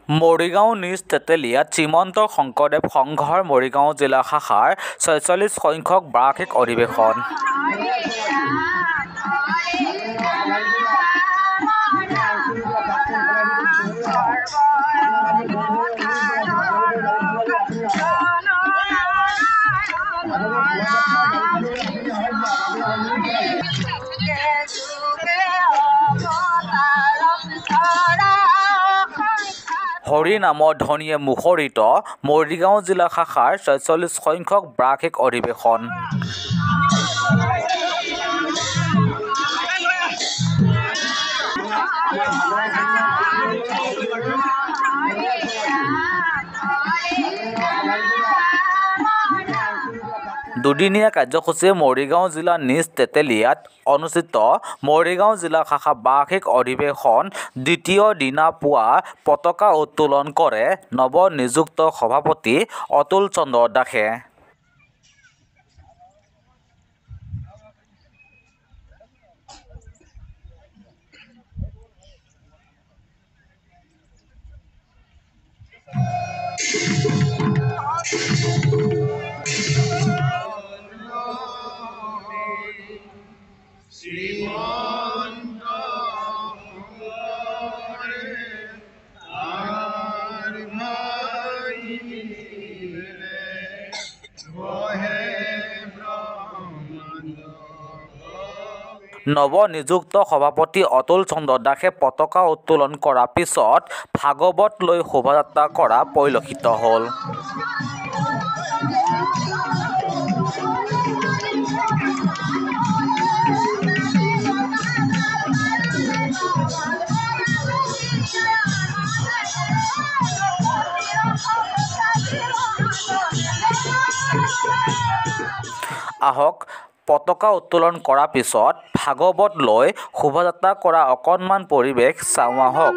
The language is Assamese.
মৰিগাঁও নিজ তেতেলীয়াত শ্ৰীমন্ত শংকৰদেৱ সংঘৰ মৰিগাঁও জিলা শাখাৰ ৪৬ সংখ্যক বাৰ্ষিক অধিৱেশন। হৰি নামৰ ধ্বনিয়ে মুখৰিত মৰিগাঁও জিলা শাখাৰ ৪৬ সংখ্যক বাৰ্ষিক অধিৱেশন। দুদিনীয়া কাৰ্যসূচীয়ে মৰিগাঁও জিলা নিজ তেতেলীয়াত অনুষ্ঠিত মৰিগাঁও জিলা শাখা বাৰ্ষিক অধিৱেশন দ্বিতীয় দিনা পুৱা পতাকা উত্তোলন কৰে নৱনিযুক্ত সভাপতি অতুল চন্দ্ৰ দাসে। নৱনিযুক্ত সভাপতি অতুল চন্দ্ৰ দাসে পতাকা উত্তোলন কৰাৰ পিছত ভাগৱত লৈ শোভাযাত্ৰা কৰা পৰিলক্ষিত হ'ল। আহক পতাকা উত্তোলন কৰাৰ পিছত ভাগৱত লৈ শোভাযাত্ৰা কৰা অকণমান পৰিৱেশ চাওঁ আহক।